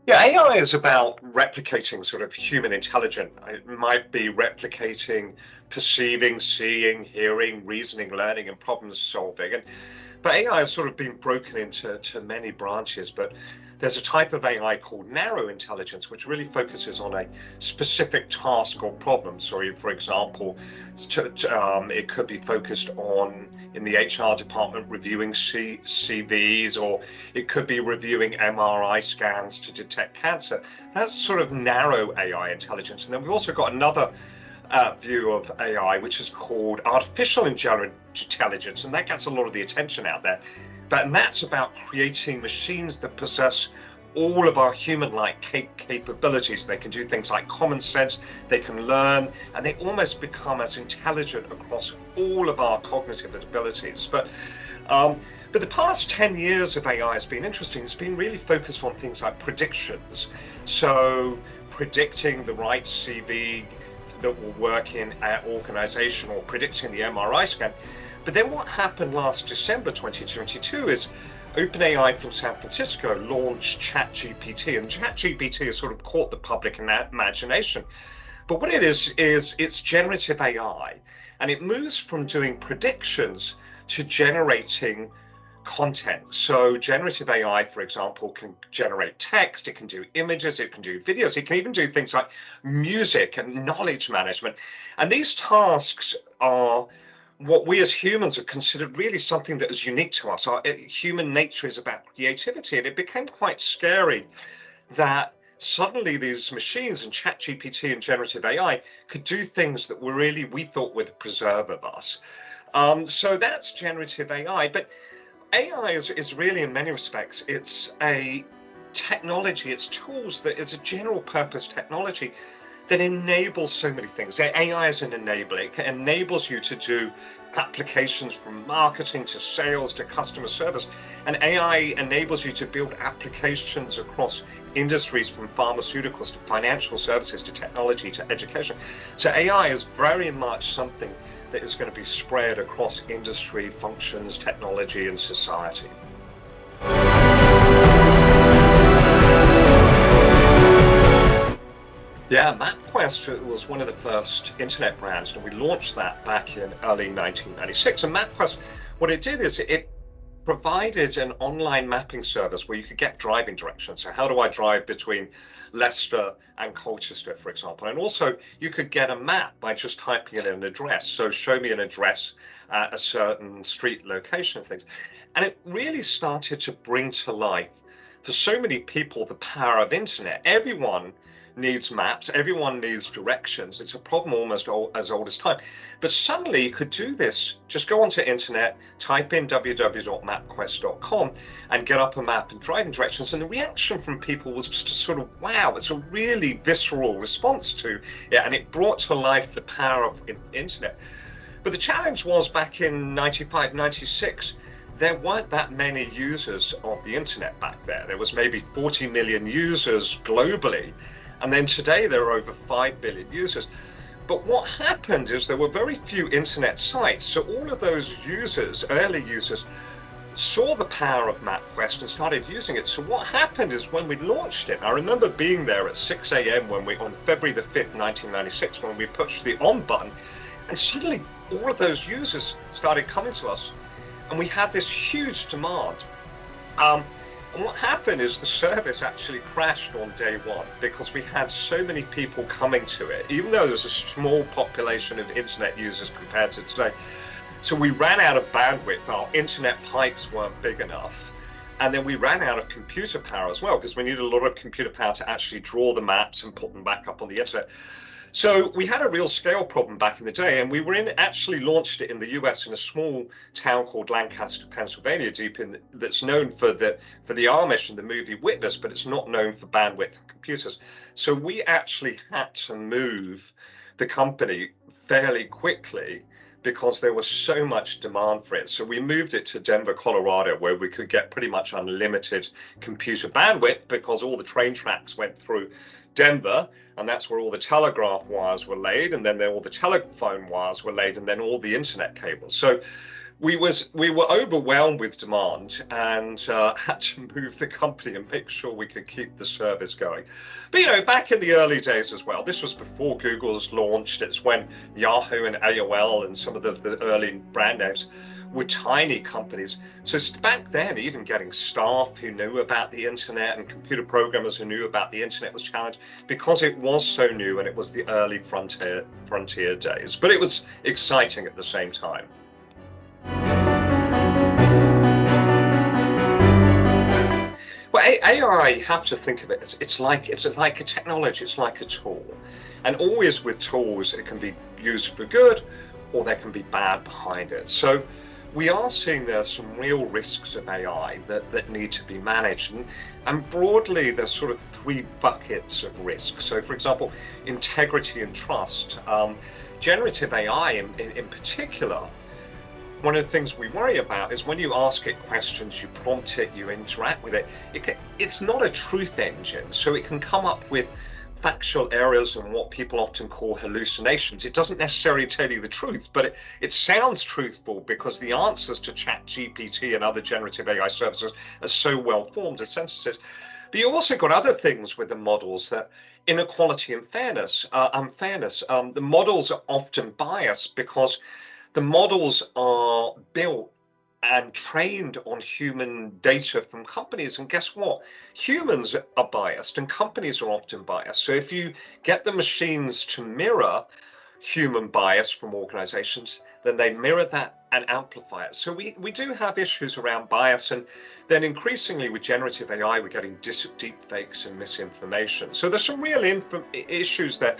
Yeah, AI is about replicating sort of human intelligence. It might be replicating perceiving, seeing, hearing, reasoning, learning, and problem solving. But AI has sort of been broken into many branches. But there's a type of AI called narrow intelligence, which really focuses on a specific task or problem. So, for example, it could be focused on, in the HR department, reviewing CVs, or it could be reviewing MRI scans to detect cancer. That's sort of narrow AI intelligence. And then we've also got another view of AI, which is called artificial intelligence, and that gets a lot of the attention out there. And that's about creating machines that possess all of our human-like capabilities. They can do things like common sense, they can learn, and they almost become as intelligent across all of our cognitive abilities. But the past 10 years of AI has been interesting. It's been really focused on things like predictions. So predicting the right CV that will work in our organization, or predicting the MRI scan. But then what happened last December 2022 is OpenAI from San Francisco launched ChatGPT, and ChatGPT has sort of caught the public imagination. But what it is it's generative AI, and it moves from doing predictions to generating content. So generative AI, for example, can generate text, it can do images, it can do videos, it can even do things like music and knowledge management. And these tasks are what we as humans have considered really something that is unique to us. Our human nature is about creativity, and it became quite scary that suddenly these machines and ChatGPT and generative AI could do things that we thought were the preserve of us. So that's generative AI. But AI is really, in many respects, it's a technology, it's tools that is a general purpose technology that enables so many things. AI is an enabler. It enables you to do applications from marketing to sales to customer service. And AI enables you to build applications across industries, from pharmaceuticals to financial services to technology to education. So AI is very much something that is going to be spread across industry, functions, technology, and society. Yeah, MapQuest was one of the first internet brands, and we launched that back in early 1996. And MapQuest, what it did is it provided an online mapping service where you could get driving directions. So how do I drive between Leicester and Colchester, for example? And also you could get a map by just typing in an address. So show me an address at a certain street location and things. And it really started to bring to life for so many people the power of internet. Everyone needs maps, everyone needs directions. It's a problem almost as old as time. But suddenly you could do this, just go onto internet, type in www.mapquest.com and get up a map and driving directions. And the reaction from people was just a sort of, wow, it's a really visceral response to it. And it brought to life the power of internet. But the challenge was, back in 95, 96, there weren't that many users of the internet back there. There was maybe 40 million users globally. And then today there are over 5 billion users. But what happened is there were very few internet sites. So all of those users, early users, saw the power of MapQuest and started using it. So what happened is, when we launched it, I remember being there at 6 a.m. on February the 5th, 1996, when we pushed the on button, and suddenly all of those users started coming to us, and we had this huge demand. And what happened is the service actually crashed on day one because we had so many people coming to it, even though there's a small population of internet users compared to today. So we ran out of bandwidth, our internet pipes weren't big enough. And then we ran out of computer power as well, because we needed a lot of computer power to actually draw the maps and put them back up on the internet. So we had a real scale problem back in the day, and we actually launched it in the US in a small town called Lancaster, Pennsylvania, that's known for the Amish and the movie Witness, but it's not known for bandwidth and computers. So we actually had to move the company fairly quickly because there was so much demand for it. So we moved it to Denver, Colorado, where we could get pretty much unlimited computer bandwidth, because all the train tracks went through Denver, and that's where all the telegraph wires were laid, and then all the telephone wires were laid, and then all the internet cables. So we were overwhelmed with demand and had to move the company and make sure we could keep the service going. But back in the early days as well, this was before Google's launched. It's when Yahoo and AOL and some of the early brand names were tiny companies. So back then, even getting staff who knew about the internet and computer programmers who knew about the internet was challenged because it was so new and it was the early frontier days. But it was exciting at the same time. Well, AI, you have to think of it, it's like a technology, it's like a tool. And always with tools, it can be used for good or there can be bad behind it. So we are seeing there's some real risks of AI that need to be managed. And broadly, there's sort of three buckets of risk. So for example, integrity and trust. Generative AI in particular, one of the things we worry about is when you ask it questions, you prompt it, you interact with it, it's not a truth engine. So it can come up with factual errors and what people often call hallucinations. It doesn't necessarily tell you the truth, but it sounds truthful because the answers to ChatGPT and other generative AI services are so well formed and sensitive. But you also got other things with the models, that inequality and unfairness. The models are often biased because the models are built and trained on human data from companies. And guess what? Humans are biased and companies are often biased. So if you get the machines to mirror human bias from organizations, then they mirror that and amplify it. So we do have issues around bias. And then increasingly with generative AI, we're getting deep fakes and misinformation. So there's some real issues there.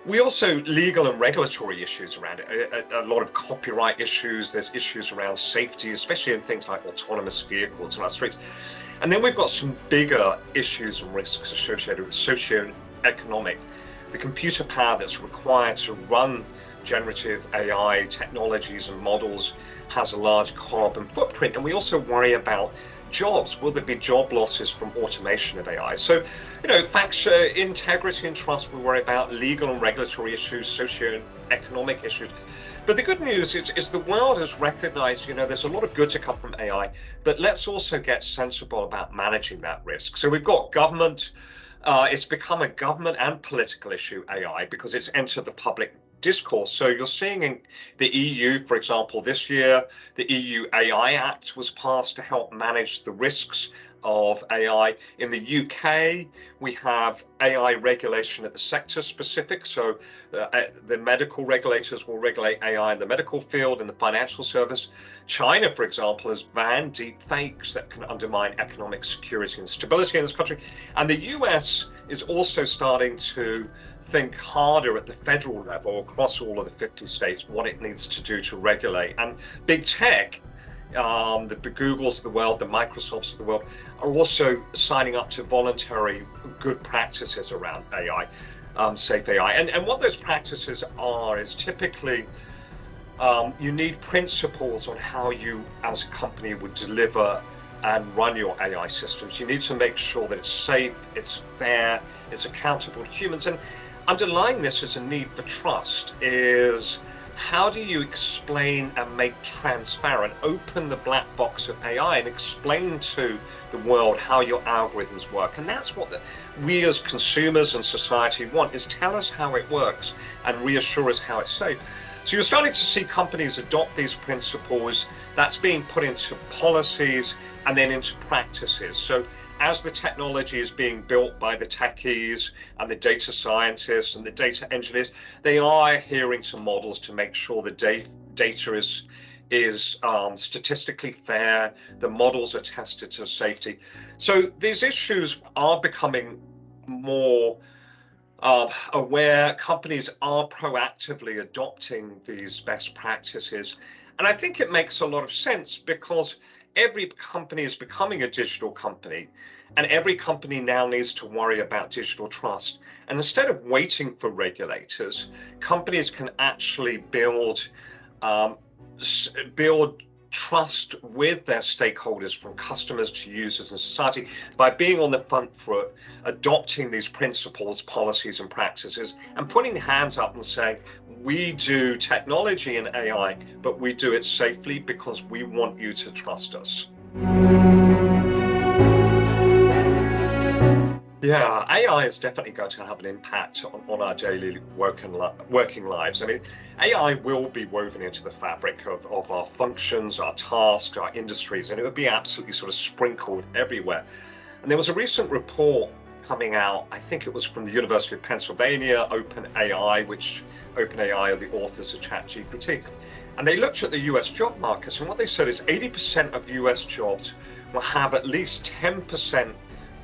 We also legal and regulatory issues around it, a lot of copyright issues. There's issues around safety, especially in things like autonomous vehicles on our streets. And then we've got some bigger issues and risks associated with socio-economic. The computer power that's required to run generative AI technologies and models has a large carbon footprint. And we also worry about jobs. Will there be job losses from automation of AI? So, integrity and trust, we worry about legal and regulatory issues, socio-economic issues. But the good news is the world has recognized, there's a lot of good to come from AI, but let's also get sensible about managing that risk. So we've got government. It's become a government and political issue, AI, because it's entered the public discourse. So you're seeing in the EU, for example, this year, the EU AI Act was passed to help manage the risks of AI. In the UK, we have AI regulation at the sector specific. So the medical regulators will regulate AI in the medical field and the financial service. China, for example, has banned deep fakes that can undermine economic security and stability in this country. And the US is also starting to think harder at the federal level across all of the 50 states what it needs to do to regulate. And big tech, the Googles of the world, the Microsofts of the world, are also signing up to voluntary good practices around AI, safe AI. And what those practices are is typically you need principles on how you as a company would deliver and run your AI systems. You need to make sure that it's safe, it's fair, it's accountable to humans. And underlying this is a need for trust. Is how do you explain and make transparent, open the black box of AI and explain to the world how your algorithms work? And that's what we as consumers and society want, is tell us how it works and reassure us how it's safe. So you're starting to see companies adopt these principles. That's being put into policies and then into practices. So as the technology is being built by the techies and the data scientists and the data engineers, they are adhering to models to make sure the data is statistically fair. The models are tested to safety. So these issues are becoming more aware. Companies are proactively adopting these best practices. And I think it makes a lot of sense because every company is becoming a digital company, and every company now needs to worry about digital trust. And instead of waiting for regulators, companies can actually build trust with their stakeholders, from customers to users and society, by being on the front foot, adopting these principles, policies and practices, and putting hands up and saying, we do technology and AI, but we do it safely because we want you to trust us. Yeah, AI is definitely going to have an impact on our daily working lives. I mean, AI will be woven into the fabric of our functions, our tasks, our industries, and it will be absolutely sort of sprinkled everywhere. And there was a recent report coming out, I think it was from the University of Pennsylvania, OpenAI, which OpenAI are the authors of ChatGPT. And they looked at the US job markets, and what they said is 80% of US jobs will have at least 10%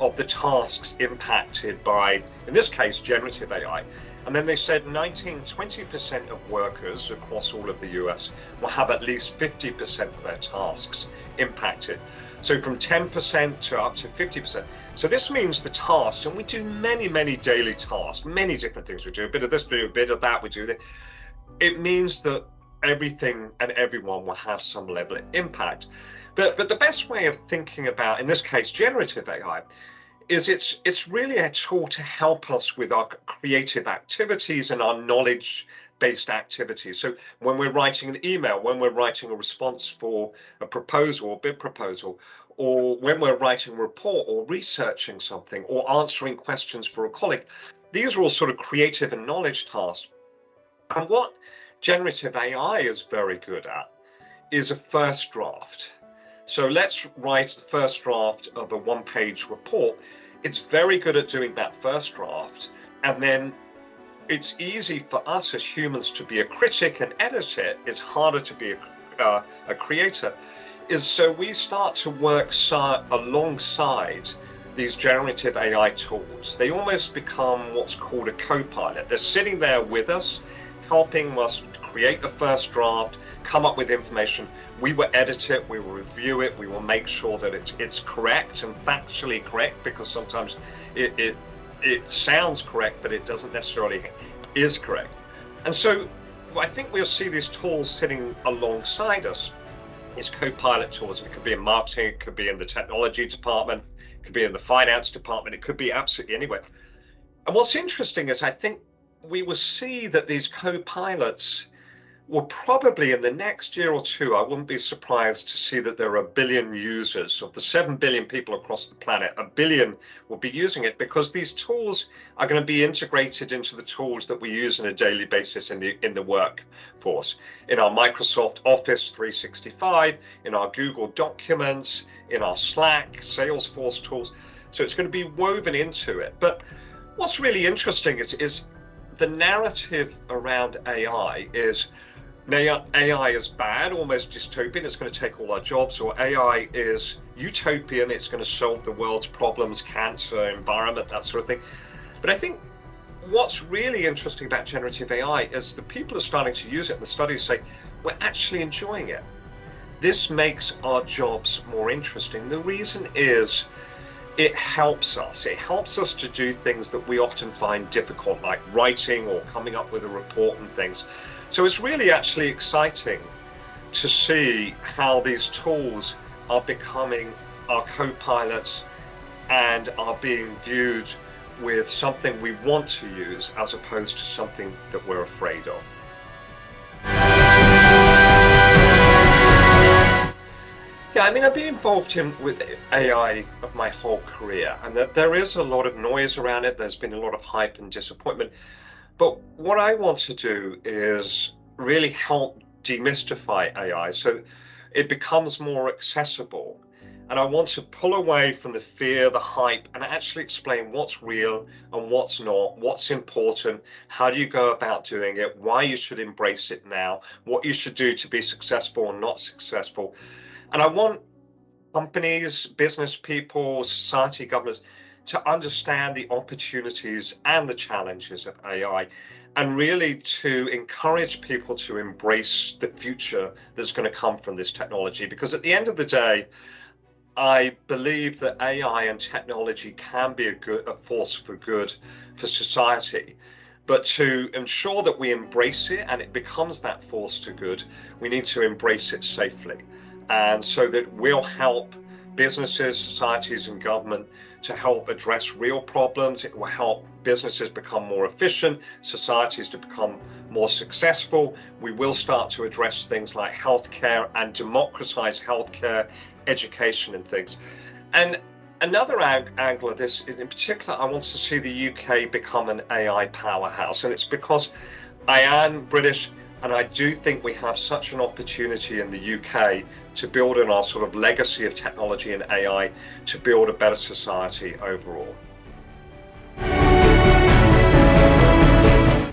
of the tasks impacted by, in this case, generative AI. And then they said 20% of workers across all of the US will have at least 50% of their tasks impacted. So from 10% to up to 50%. So this means the tasks, and we do many, many daily tasks, many different things. We do a bit of this, we do a bit of that, we do that. It means that everything and everyone will have some level of impact. But the best way of thinking about, in this case, generative AI, is it's really a tool to help us with our creative activities and our knowledge-based activities. So when we're writing an email, when we're writing a response for a proposal or bid proposal, or when we're writing a report or researching something or answering questions for a colleague, these are all sort of creative and knowledge tasks. And what generative AI is very good at is a first draft. So let's write the first draft of a one-page report. It's very good at doing that first draft, and then it's easy for us as humans to be a critic and edit it. It's harder to be a creator. So we start to work alongside these generative AI tools. They almost become what's called a co-pilot. They're sitting there with us, helping us create a first draft, come up with information. We will edit it, we will review it, we will make sure that it's correct and factually correct, because sometimes it sounds correct, but it doesn't necessarily is correct. And so I think we'll see these tools sitting alongside us, these co-pilot tools. It could be in marketing, it could be in the technology department, it could be in the finance department, it could be absolutely anywhere. And what's interesting is I think we will see that these co-pilots will probably, in the next year or two, I wouldn't be surprised to see that there are 1 billion users. Of the 7 billion people across the planet, 1 billion will be using it, because these tools are going to be integrated into the tools that we use on a daily basis in the workforce, in our Microsoft Office 365, in our Google Documents, in our Slack, Salesforce tools. So it's going to be woven into it. But what's really interesting is the narrative around AI is AI is bad, almost dystopian, it's going to take all our jobs, or AI is utopian, it's going to solve the world's problems, cancer, environment, that sort of thing. But I think what's really interesting about generative AI is the people are starting to use it, and the studies say we're actually enjoying it. This makes our jobs more interesting. The reason is it helps us to do things that we often find difficult, like writing or coming up with a report and things. So it's really actually exciting to see how these tools are becoming our co-pilots and are being viewed with something we want to use as opposed to something that we're afraid of. Yeah, I mean, I've been involved with AI of my whole career, and there is a lot of noise around it. There's been a lot of hype and disappointment. But what I want to do is really help demystify AI so it becomes more accessible. And I want to pull away from the fear, the hype, and actually explain what's real and what's not, what's important, how do you go about doing it, why you should embrace it now, what you should do to be successful and not successful. And I want companies, business people, society, governments to understand the opportunities and the challenges of AI, and really to encourage people to embrace the future that's going to come from this technology. Because at the end of the day, I believe that AI and technology can be a force for good for society. But to ensure that we embrace it and it becomes that force to good, we need to embrace it safely. And so that will help businesses, societies, and government to help address real problems. It will help businesses become more efficient, societies to become more successful. We will start to address things like healthcare and democratize healthcare, education, and things. And another angle of this is, in particular, I want to see the UK become an AI powerhouse. And it's because I am British, and I do think we have such an opportunity in the UK to build on our sort of legacy of technology and AI to build a better society overall.